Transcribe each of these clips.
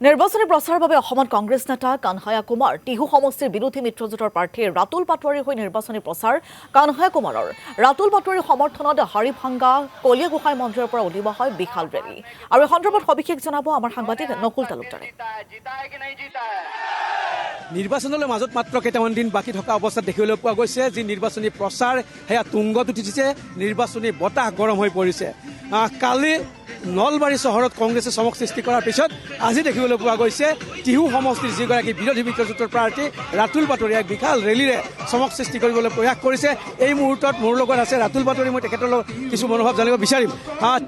নিৰ্বাচনী প্ৰচাৰৰ বাবে অসমত কংগ্ৰেছ নেতা কানহায়া কুমাৰ টিহু সমষ্টিৰ বিৰোধী মিত্ৰজোঁটৰ প্ৰাৰ্থী ৰাতুল পাটোৱাৰীৰ হৈ নিৰ্বাচনী প্ৰচাৰ। কানহায়া কুমাৰৰ ৰাতুল পাটোৱাৰীৰ সমৰ্থনত হাৰিভাংগা কলীয়া গোসাঁই মন্দিৰৰ পৰা উলিওৱা হয় বিশাল ৰেলী। আৰু এই সন্দৰ্ভত সবিশেষ জনাব আমাৰ সাংবাদিক নকুল তালুকদাৰে। নিৰ্বাচনলৈ মাজত মাত্ৰ কেইটামান দিন বাকী থকা অৱস্থাত দেখিবলৈ পোৱা গৈছে যি নিৰ্বাচনী প্ৰচাৰ সেয়া তুংগত উঠিছে, নিৰ্বাচনী বতাহ গৰম হৈ পৰিছে। কালি নলবাৰী চহৰত কংগ্ৰেছে চমক সৃষ্টি কৰাৰ পিছত আজি দেখিবলৈ পোৱা গৈছে টিহু সমষ্টিৰ যিগৰাকী বিৰোধী মিত্ৰজোঁটৰ প্ৰাৰ্থী ৰাতুল পাটোৱাৰীয়ে এক বিশাল ৰেলীৰে চমক সৃষ্টি কৰিবলৈ প্ৰয়াস কৰিছে। এই মুহূৰ্তত মোৰ লগত আছে ৰাতুল পাটোৱাৰী, মই তেখেতৰ লগত কিছু মনোভাৱ জানিব বিচাৰিম।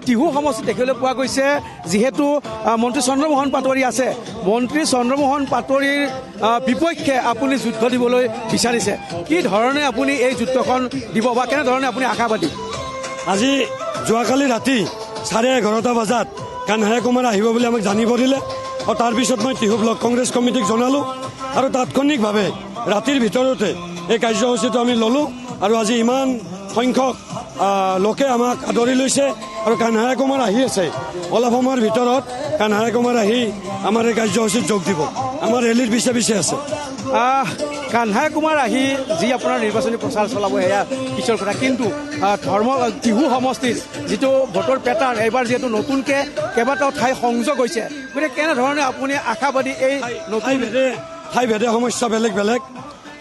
টিহু সমষ্টিত দেখিবলৈ পোৱা গৈছে যিহেতু মন্ত্ৰী চন্দ্ৰমোহন পাটোৱাৰী আছে, মন্ত্ৰী চন্দ্ৰমোহন পাটোৱাৰীৰ বিপক্ষে আপুনি যুদ্ধ দিবলৈ বিচাৰিছে। কি ধৰণে আপুনি এই যুদ্ধখন দিব বা কেনেধৰণে আপুনি আশাবাদী? আজি যোৱাকালি ৰাতি 11:30 বজাত কানহায়া কুমাৰ আহিব বুলি আমাক জানিব দিলে আৰু তাৰপিছত মই টিহু ব্লক কংগ্ৰেছ কমিটিক জনালোঁ আৰু তাৎক্ষণিকভাৱে ৰাতিৰ ভিতৰতে এই কাৰ্যসূচীটো আমি ল'লোঁ আৰু আজি ইমান সংখ্যক লোকে আমাক আদৰি লৈছে আৰু কানহায়া কুমাৰ আহি আছে। অলপ সময়ৰ ভিতৰত কানহায়া কুমাৰ আহি আমাৰ এই কাৰ্যসূচীত যোগ দিব, আমাৰ ৰেলীৰ পিছে পিছে আছে। কানহায়া কুমাৰ আহি যি আপোনাৰ নিৰ্বাচনী প্ৰচাৰ চলাব সেয়া পিছৰ কথা, কিন্তু টিহু সমষ্টিৰ যিটো ভোটৰ পেটাৰ্ণ এইবাৰ যিহেতু নতুনকৈ কেইবাটাও ঠাই সংযোগ হৈছে, গতিকে কেনেধৰণে আপুনি আশাবাদী? এই ঠাই ভেদে সমস্যা বেলেগ বেলেগ,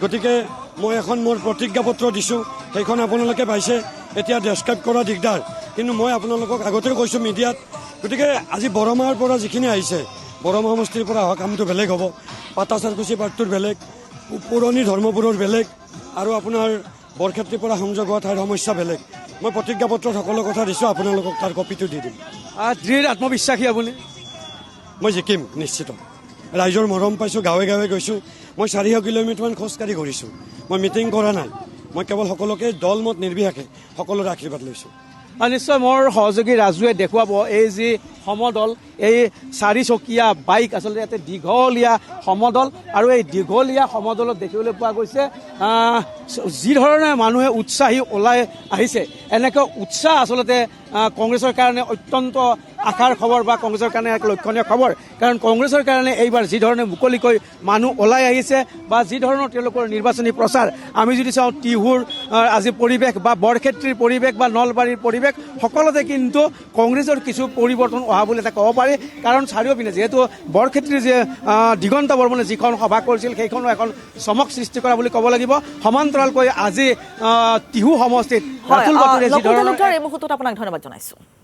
গতিকে মই এখন মোৰ প্ৰতিজ্ঞাপত্ৰ দিছোঁ, সেইখন আপোনালোকে পাইছে। এতিয়া ডেছক্ৰাইব কৰা দিগদাৰ, কিন্তু মই আপোনালোকক আগতে কৈছোঁ মিডিয়াত। গতিকে আজি বৰমাৰ পৰা যিখিনি আহিছে, বৰমা সমষ্টিৰ পৰা অহা কামটো বেলেগ হ'ব, পাটাচাৰকুচি পাৰ্টটোৰ বেলেগ, পুৰণি ধৰ্মপুৰৰ বেলেগ আৰু আপোনাৰ বৰক্ষেত্ৰীৰ পৰা সংযোগ হোৱা ঠাইৰ সমস্যা বেলেগ। মই প্ৰতিজ্ঞাপত্ৰত সকলো কথা দিছোঁ, আপোনালোকক তাৰ কপিটো দি দিম। দৃঢ় আত্মবিশ্বাসী আপুনি? মই জিকিম নিশ্চিত। ৰাইজৰ মৰম পাইছোঁ, গাঁৱে গাঁৱে গৈছোঁ। মই 400 কিলোমিটাৰমান খোজকাঢ়ি ঘূৰিছোঁ, মই মিটিং কৰা নাই। মই কেৱল সকলোকে দলমত নিৰ্বিশেষে সকলোৰে আশীৰ্বাদ লৈছোঁ। নিশ্চয় মোৰ সহযোগী ৰাজুৱে দেখুৱাব এই যি সমদল, এই 4চকীয়া বাইক, আচলতে ইয়াতে দীঘলীয়া সমদল আৰু এই দীঘলীয়া সমদলত দেখিবলৈ পোৱা গৈছে যি ধৰণে মানুহে উৎসাহী ওলাই আহিছে। এনেকৈ উৎসাহ আচলতে কংগ্ৰেছৰ কাৰণে অত্যন্ত আশাৰ খবৰ বা কংগ্ৰেছৰ কাৰণে এক লক্ষণীয় খবৰ, কাৰণ কংগ্ৰেছৰ কাৰণে এইবাৰ যি ধৰণে মুকলিকৈ মানুহ ওলাই আহিছে বা যি ধৰণৰ তেওঁলোকৰ নিৰ্বাচনী প্ৰচাৰ, আমি যদি চাওঁ টিহুৰ আজি পৰিৱেশ বা বৰক্ষেত্ৰীৰ পৰিৱেশ বা নলবাৰীৰ পৰিৱেশ, সকলোতে কিন্তু কংগ্ৰেছৰ কিছু পৰিৱৰ্তন অহা বুলি এটা ক'ব পাৰি। কাৰণ চাৰিওপিনে যিহেতু বৰক্ষেত্ৰীৰ যে দিগন্ত বৰ্মনে যিখন সভা কৰিছিল সেইখনো এখন চমক সৃষ্টি কৰা বুলি ক'ব লাগিব। সমান্তৰালকৈ আজি টিহু সমষ্টিত ৰাতুল পাটোৱাৰীয়ে যি ধৰণৰ এই মুহূৰ্তত আপোনাক ধন্যবাদ জনাইছোঁ।